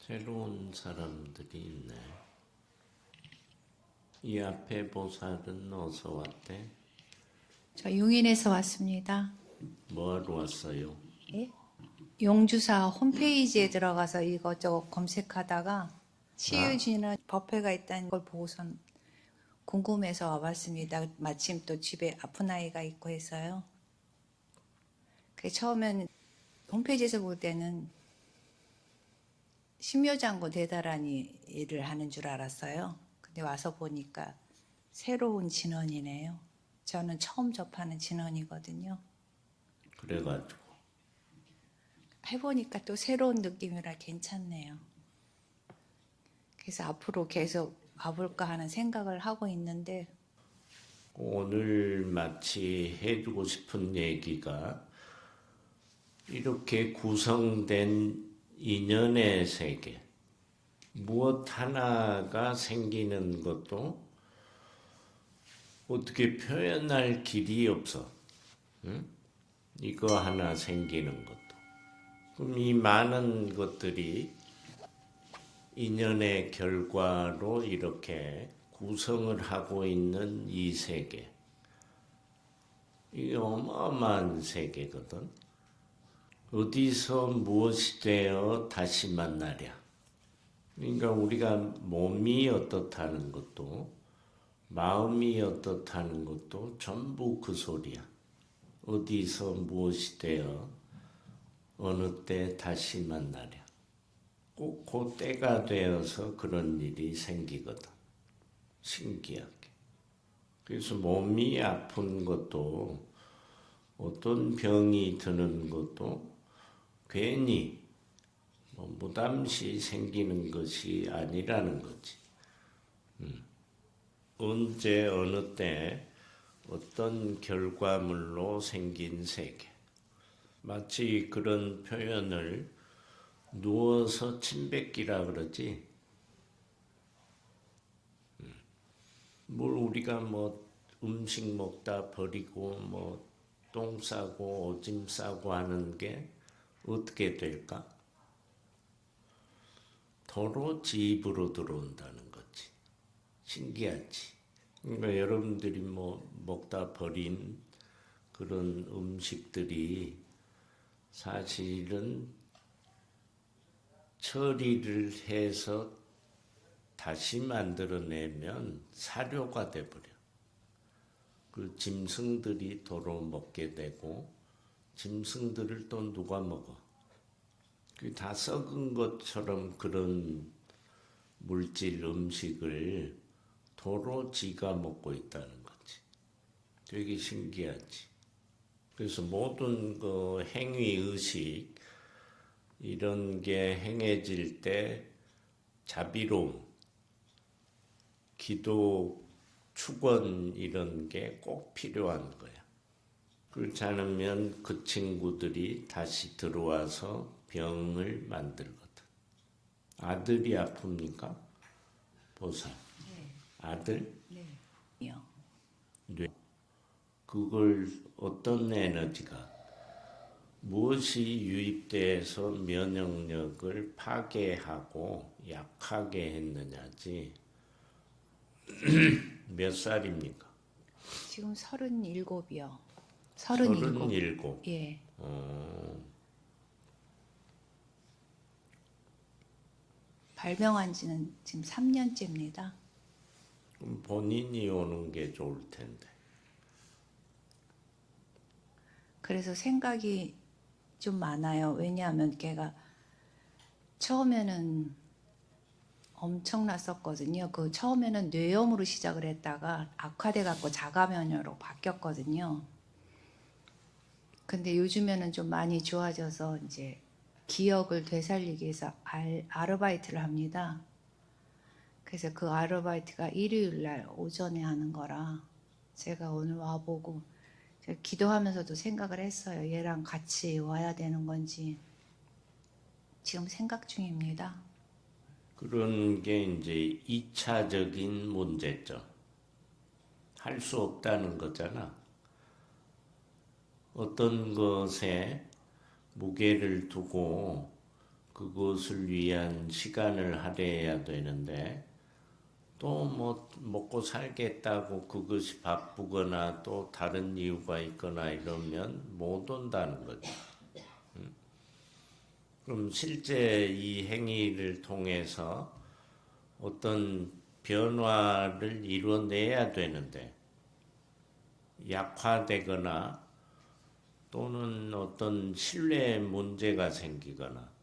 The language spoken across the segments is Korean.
새로운 사람들이 있네. 이 앞에 보살은 어디서 왔대? 저 용인에서 왔습니다. 뭐하러 왔어요? 예? 용주사 홈페이지에 들어가서 이것저것 검색하다가 치유지는 법회가 있다는 걸 보고선 궁금해서 와봤습니다. 마침 또 집에 아픈 아이가 있고 해서요. 처음엔 홈페이지에서 볼 때는 신묘장구 대다라니 일을 하는 줄 알았어요. 근데 와서 보니까 새로운 진원이네요. 저는 처음 접하는 진원이거든요. 그래가지고 해보니까 또 새로운 느낌이라 괜찮네요. 그래서 앞으로 계속 가볼까 하는 생각을 하고 있는데 오늘 마치 해주고 싶은 얘기가 이렇게 구성된 인연의 세계, 무엇 하나가 생기는 것도 어떻게 표현할 길이 없어. 응? 이거 하나 생기는 것도. 그럼 이 많은 것들이 인연의 결과로 이렇게 구성을 하고 있는 이 세계. 이게 어마어마한 세계거든. 어디서 무엇이 되어 다시 만나랴. 그러니까 우리가 몸이 어떻다는 것도 마음이 어떻다는 것도 전부 그 소리야. 어디서 무엇이 되어 어느 때 다시 만나랴. 꼭 그 때가 되어서 그런 일이 생기거든. 신기하게. 그래서 몸이 아픈 것도 어떤 병이 드는 것도 괜히 무담시 생기는 것이 아니라는 거지. 언제 어느 때 어떤 결과물로 생긴 세계. 마치 그런 표현을 누워서 침뱉기라 그러지. 뭘 우리가 음식 먹다 버리고 똥 싸고 오줌 싸고 하는 게 어떻게 될까? 도로 지 입으로 들어온다는 거지. 신기하지. 그러니까 여러분들이 먹다 버린 그런 음식들이 사실은 처리를 해서 다시 만들어내면 사료가 돼버려. 그 짐승들이 도로 먹게 되고 짐승들을 또 누가 먹어? 그 다 썩은 것처럼 그런 물질 음식을 도로 지가 먹고 있다는 거지. 되게 신기하지. 그래서 모든 그 행위 의식 이런 게 행해질 때 자비로움, 기도, 축원 이런 게 꼭 필요한 거야. 그렇지 않으면 그 친구들이 다시 들어와서 병을 만들거든. 아들이 아픕니까? 보살. 네. 아들? 네. 뇌. 그걸 어떤 에너지가 무엇이 유입돼서 면역력을 파괴하고 약하게 했느냐지. 몇 살입니까? 지금 37이요. 37. 예. 발명한 지는 지금 3년째입니다. 그럼 본인이 오는 게 좋을 텐데. 그래서 생각이 좀 많아요. 왜냐하면 걔가 처음에는 엄청났었거든요. 그 처음에는 뇌염으로 시작을 했다가 악화돼 갖고 자가면역으로 바뀌었거든요. 근데 요즘에는 좀 많이 좋아져서 이제 기억을 되살리기 위해서 아르바이트를 합니다. 그래서 그 아르바이트가 일요일 날 오전에 하는 거라 제가 오늘 와보고 기도하면서도 생각을 했어요. 얘랑 같이 와야 되는 건지 지금 생각 중입니다. 그런 게 이제 2차적인 문제점. 할 수 없다는 거잖아. 어떤 것에 무게를 두고 그것을 위한 시간을 할애해야 되는데 또 뭐 먹고 살겠다고 그것이 바쁘거나 또 다른 이유가 있거나 이러면 못 온다는 거죠. 그럼 실제 이 행위를 통해서 어떤 변화를 이뤄내야 되는데 약화되거나 또는 어떤 신뢰 문제가 생기거나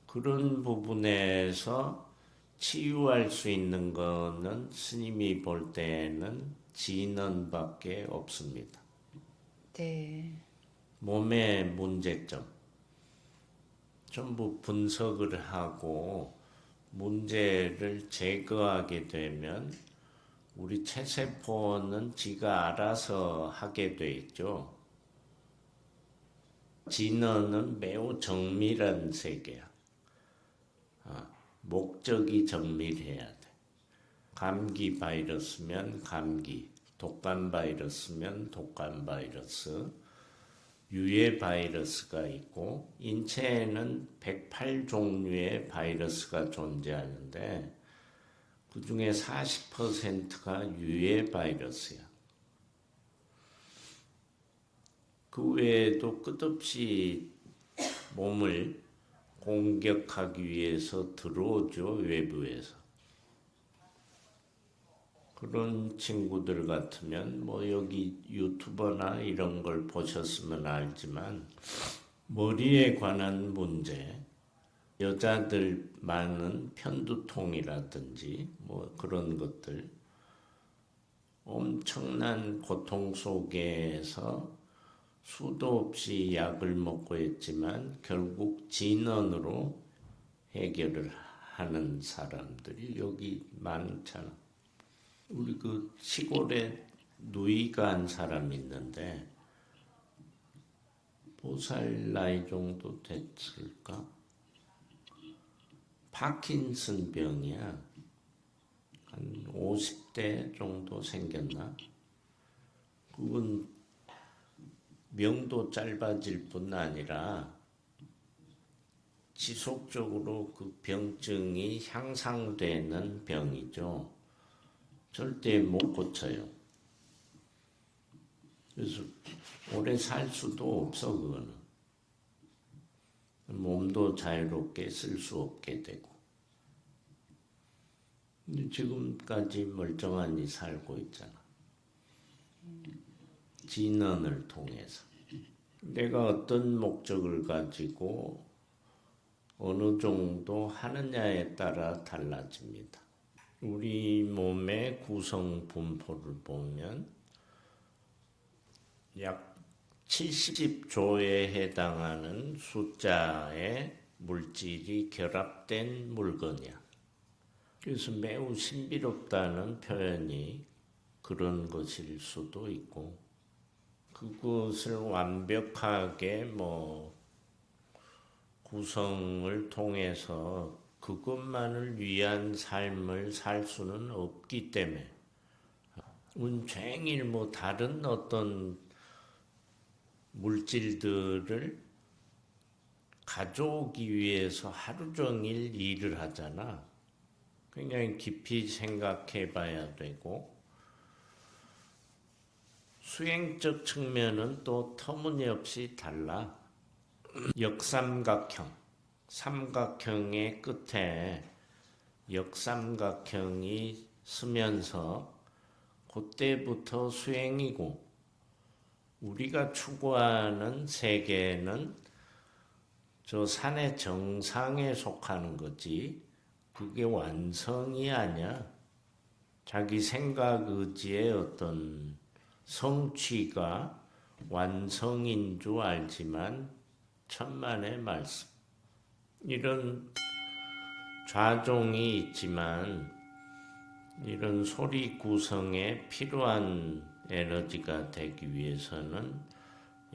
그런 부분에서 치유할 수 있는 거는 스님이 볼 때는 진언밖에 없습니다. 네. 몸의 문제점 전부 분석을 하고 문제를 제거하게 되면 우리 체세포는 지가 알아서 하게 돼 있죠. 진언은 매우 정밀한 세계야. 목적이 정밀해야 돼. 감기 바이러스면 감기, 독감 바이러스면 독감 바이러스, 유해 바이러스가 있고 인체에는 108종류의 바이러스가 존재하는데 그 중에 40%가 유해 바이러스야. 그 외에도 끝없이 몸을 공격하기 위해서 들어오죠, 외부에서. 그런 친구들 같으면 뭐 여기 유튜버나 이런 걸 보셨으면 알지만 머리에 관한 문제, 여자들 많은 편두통이라든지 뭐 그런 것들 엄청난 고통 속에서 수도 없이 약을 먹고 했지만 결국 진언으로 해결을 하는 사람들이 여기 많잖아. 우리 그 시골에 누이가 한 사람이 있는데 보살 나이 정도 됐을까? 파킨슨 병이야. 한 50대 정도 생겼나? 그건 명도 짧아질 뿐 아니라 지속적으로 그 병증이 향상되는 병이죠. 절대 못 고쳐요. 그래서 오래 살 수도 없어, 그거는. 몸도 자유롭게 쓸 수 없게 되고. 근데 지금까지 멀쩡하니 살고 있잖아. 진언을 통해서. 내가 어떤 목적을 가지고 어느 정도 하느냐에 따라 달라집니다. 우리 몸의 구성 분포를 보면 약 70조에 해당하는 숫자의 물질이 결합된 물건이야. 그래서 매우 신비롭다는 표현이 그런 것일 수도 있고, 그것을 완벽하게 구성을 통해서 그것만을 위한 삶을 살 수는 없기 때문에 온종일 다른 어떤 물질들을 가져오기 위해서 하루 종일 일을 하잖아. 굉장히 깊이 생각해 봐야 되고, 수행적 측면은 또 터무니없이 달라. 역삼각형, 삼각형의 끝에 역삼각형이 서면서 그때부터 수행이고, 우리가 추구하는 세계는 저 산의 정상에 속하는 거지 그게 완성이 아니야. 자기 생각 의지의 어떤 성취가 완성인 줄 알지만 천만의 말씀. 이런 좌종이 있지만 이런 소리 구성에 필요한 에너지가 되기 위해서는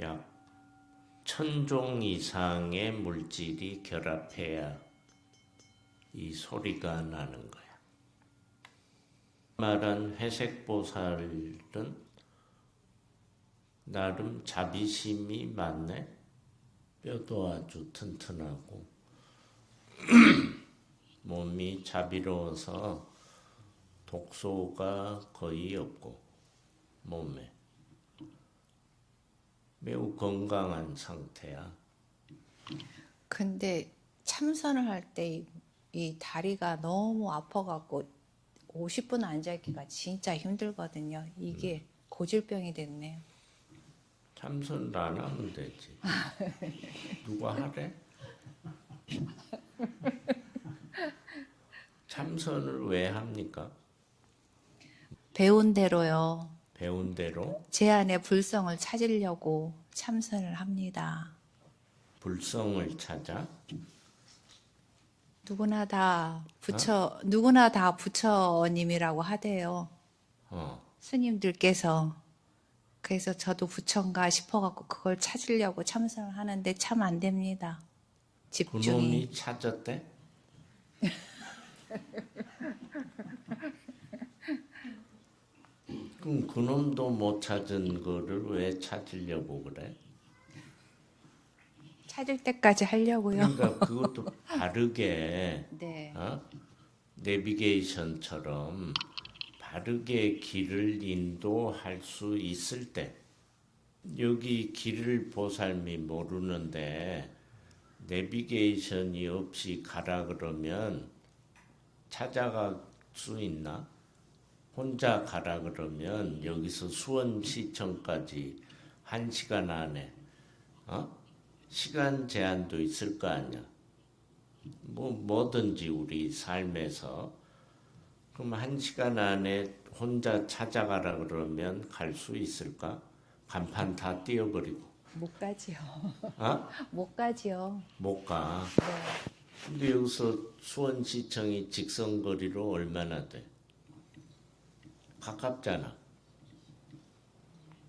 약 1000종 이상의 물질이 결합해야 이 소리가 나는 거야. 말한 회색보살은 나름 자비심이 많네. 뼈도 아주 튼튼하고 몸이 자비로워서 독소가 거의 없고 몸에 매우 건강한 상태야. 근데 참선을 할 때 이 다리가 너무 아파갖고 50분 앉아있기가 진짜 힘들거든요. 이게 고질병이 됐네요. 참선을 안 하면 되지. 누가 하래? 참선을 왜 합니까? 배운 대로요. 배운 대로 제 안에 불성을 찾으려고 참선을 합니다. 불성을 찾아. 누구나 다 부처님이라고 하대요. 어, 스님들께서. 그래서 저도 부처인가 싶어갖고 그걸 찾으려고 참선을 하는데 참 안 됩니다. 집중이. 그놈이 찾았대? 그럼 그놈도 못 찾은 거를 왜 찾으려고 그래? 찾을 때까지 하려고요. 그러니까 그것도 바르게 네. 내비게이션처럼 바르게 길을 인도할 수 있을 때 여기 길을 보살미 모르는데 내비게이션이 없이 가라 그러면 찾아갈 수 있나? 혼자 가라 그러면 여기서 수원시청까지 1시간 안에 시간 제한도 있을 거 아니야. 뭐든지 우리 삶에서 그럼 1시간 안에 혼자 찾아가라 그러면 갈 수 있을까? 간판 다 띄워버리고. 못 가지요. 어? 못 가지요. 못 가. 네. 근데 여기서 수원시청이 직선거리로 얼마나 돼? 가깝잖아.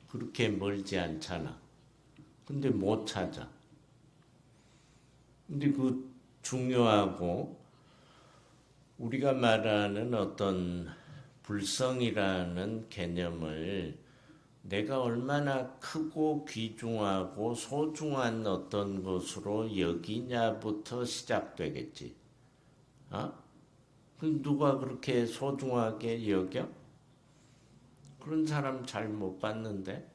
그렇게 멀지 않잖아. 근데 못 찾아. 근데 그 중요하고 우리가 말하는 어떤 불성이라는 개념을 내가 얼마나 크고 귀중하고 소중한 어떤 것으로 여기냐부터 시작되겠지. 그 누가 그렇게 소중하게 여겨? 그런 사람 잘 못 봤는데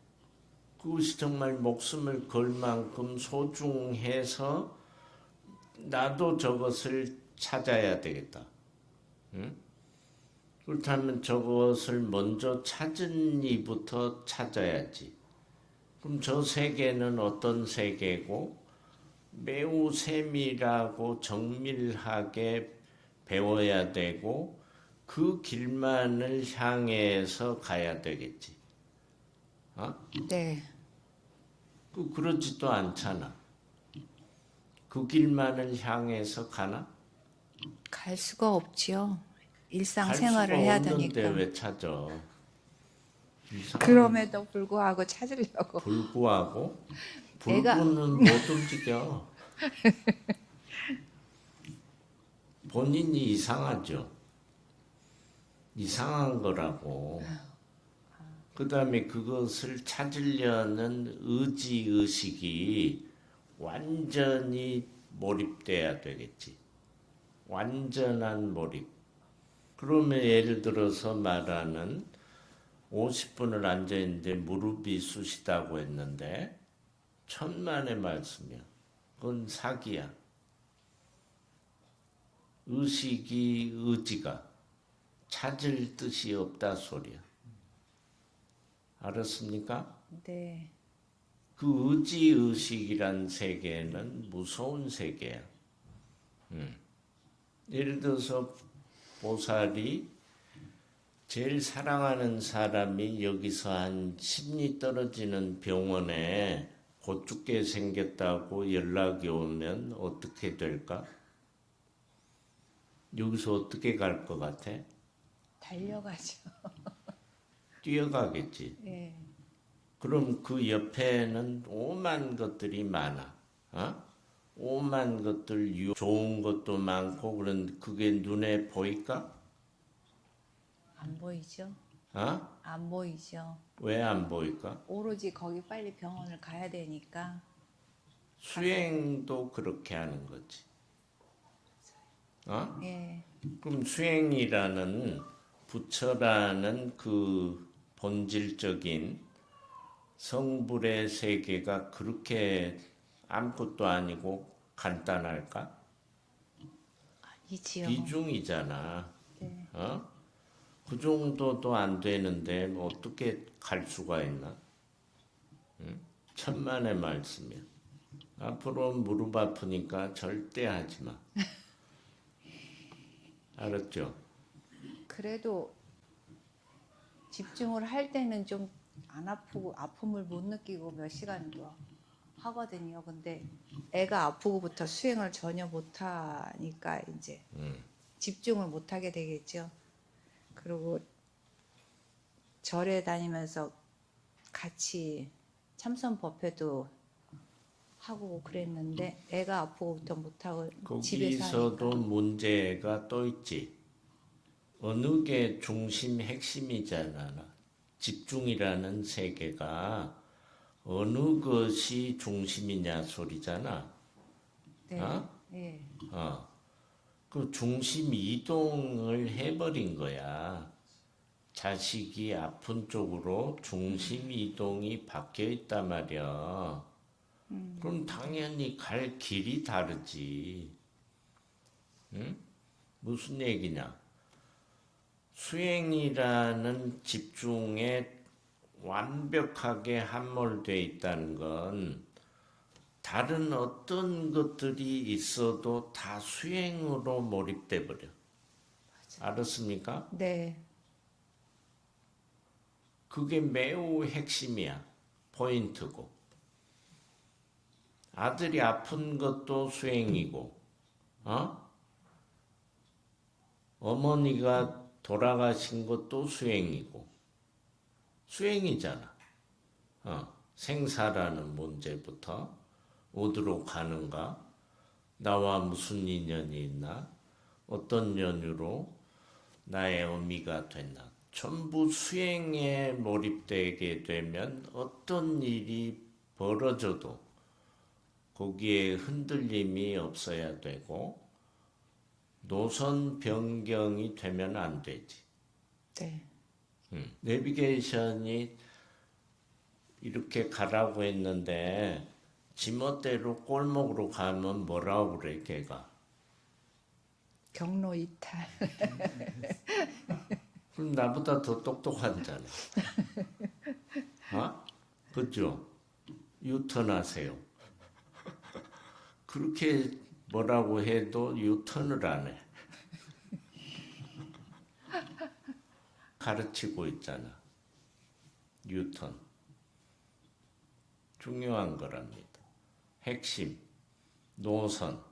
그것이 정말 목숨을 걸 만큼 소중해서 나도 저것을 찾아야 되겠다. 응? 그렇다면 저것을 먼저 찾은 이부터 찾아야지. 그럼 저 세계는 어떤 세계고 매우 세밀하고 정밀하게 배워야 되고 그 길만을 향해서 가야 되겠지. 네. 그렇지도 않잖아. 그 길만을 향해서 가나? 갈 수가 없지요. 갈 일상생활을 수가 해야 없는데 되니까. 왜 찾아? 그럼에도 불구하고 찾으려고. 불구하고 내가 불구는 못 움직여. 본인이 이상하죠. 이상한 거라고. 그 다음에 그것을 찾으려는 의식이 완전히 몰입돼야 되겠지. 완전한 몰입. 그러면 예를 들어서 말하는 50분을 앉아있는데 무릎이 쑤시다고 했는데 천만의 말씀이야. 그건 사기야. 의지가 찾을 뜻이 없다 소리야. 알았습니까? 네. 그 의식이란 세계는 무서운 세계야. 예를 들어서 보살이 제일 사랑하는 사람이 여기서 한 10리 떨어지는 병원에 곧 죽게 생겼다고 연락이 오면 어떻게 될까? 여기서 어떻게 갈 것 같아? 달려가죠. 뛰어가겠지. 네. 그럼 그 옆에는 오만 것들이 많아. 오만 것들, 좋은 것도 많고, 그런 그게 눈에 보일까? 안 보이죠? 어? 안 보이죠. 왜 안 보일까? 오로지 거기 빨리 병원을 가야 되니까. 수행도 그렇게 하는 거지. 어? 예. 그럼 수행이라는 부처라는 그 본질적인 성불의 세계가 그렇게 아무것도 아니고 간단할까? 아니지요. 비중이잖아. 네. 어? 그 정도도 안 되는데 뭐 어떻게 갈 수가 있나? 천만의 말씀이야. 앞으로 무릎 아프니까 절대 하지 마. 알았죠? 그래도 집중을 할 때는 좀 안 아프고 아픔을 못 느끼고 몇 시간도 하거든요. 근데 애가 아프고부터 수행을 전혀 못 하니까 이제 집중을 못 하게 되겠죠. 그리고 절에 다니면서 같이 참선 법회도 하고 그랬는데 애가 아프고부터 못 하고 집에서 거기서도 하니까. 문제가 또 있지. 어느 게 중심 핵심이잖아. 집중이라는 세계가 어느 것이 중심이냐 소리잖아. 네. 어? 예. 그 중심 이동을 해버린 거야. 자식이 아픈 쪽으로 중심 이동이 바뀌어 있단 말이야. 그럼 당연히 갈 길이 다르지. 무슨 얘기냐? 수행이라는 집중에 완벽하게 함몰되어 있다는 건 다른 어떤 것들이 있어도 다 수행으로 몰입돼 버려. 알았습니까? 네. 그게 매우 핵심이야. 포인트고. 아들이 아픈 것도 수행이고, 어? 어머니가 돌아가신 것도 수행이고, 수행이잖아. 생사라는 문제부터 어디로 가는가, 나와 무슨 인연이 있나, 어떤 연유로 나의 의미가 됐나. 전부 수행에 몰입되게 되면 어떤 일이 벌어져도 거기에 흔들림이 없어야 되고 노선 변경이 되면 안 되지. 네. 내비게이션이 이렇게 가라고 했는데 지멋대로 골목으로 가면 뭐라고 그래 걔가. 경로 이탈. 그럼 나보다 더 똑똑하잖아. 어? 그죠? 유턴하세요. 그렇게 뭐라고 해도 유턴을 안 해. 가르치고 있잖아. 유턴. 중요한 거랍니다. 핵심, 노선.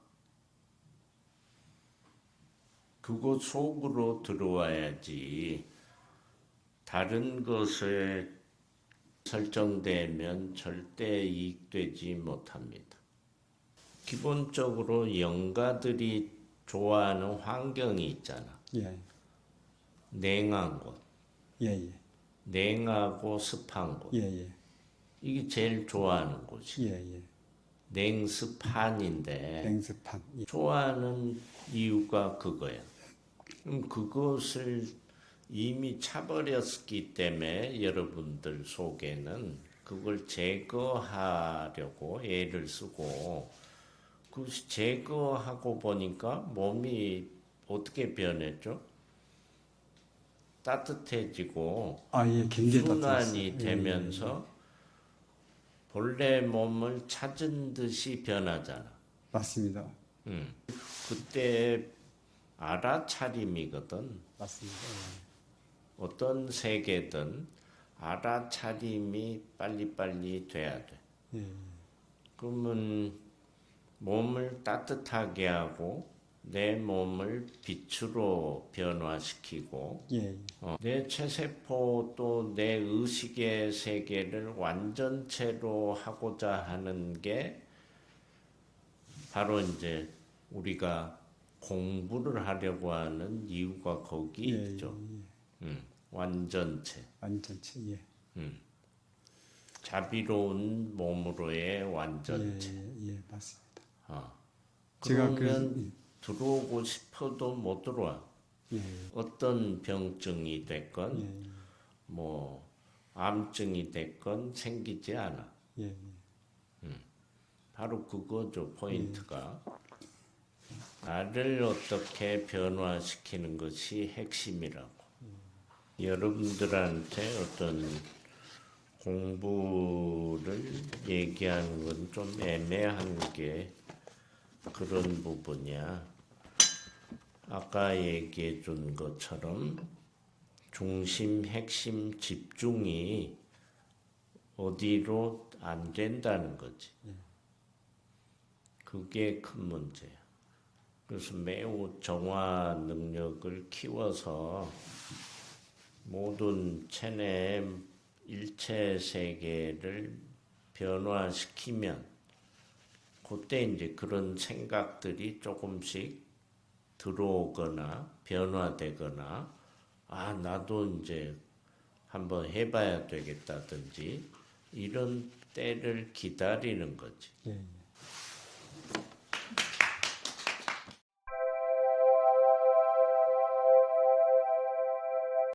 그거 속으로 들어와야지 다른 것에 설정되면 절대 이익되지 못합니다. 기본적으로 영가들이 좋아하는 환경이 있잖아. 예, 냉한 곳, 예, 예, 냉하고 습한 곳. 예, 예, 이게 제일 좋아하는 곳이. 예, 예. 냉습한인데 냉습한. 예, 좋아하는 이유가 그거야. 그럼 그것을 이미 차버렸기 때문에 여러분들 속에는 그걸 제거하려고 애를 쓰고 그 제거하고 보니까 몸이 어떻게 변했죠? 따뜻해지고 예, 굉장히 순환이 따뜻했어요. 되면서 본래 몸을 찾은 듯이 변하잖아. 맞습니다. 그때 알아차림이거든. 맞습니다. 어떤 세계든 알아차림이 빨리빨리 돼야 돼. 예, 그러면 몸을 따뜻하게 하고 내 몸을 빛으로 변화시키고 예, 내 체세포 또 내 의식의 세계를 완전체로 하고자 하는 게 바로 이제 우리가 공부를 하려고 하는 이유가 거기 예, 있죠. 완전체. 완전체. 예, 자비로운 몸으로의 완전체. 예, 예, 맞습니다. 어. 제가 그러면 들어오고 싶어도 못 들어와. 예. 어떤 병증이 됐건 예. 뭐 암증이 됐건 생기지 않아. 예. 바로 그거죠, 포인트가. 나를 어떻게 변화시키는 것이 핵심이라고. 여러분들한테 어떤 공부를 얘기하는 건 좀 애매한 게 그런 부분이야. 아까 얘기해 준 것처럼 중심, 핵심, 집중이 어디로 안 된다는 거지. 그게 큰 문제야. 그래서 매우 정화 능력을 키워서 모든 체내 일체 세계를 변화시키면 그때 이제 그런 생각들이 조금씩 들어오거나 변화되거나 아 나도 이제 한번 해봐야 되겠다든지 이런 때를 기다리는 거지. 예.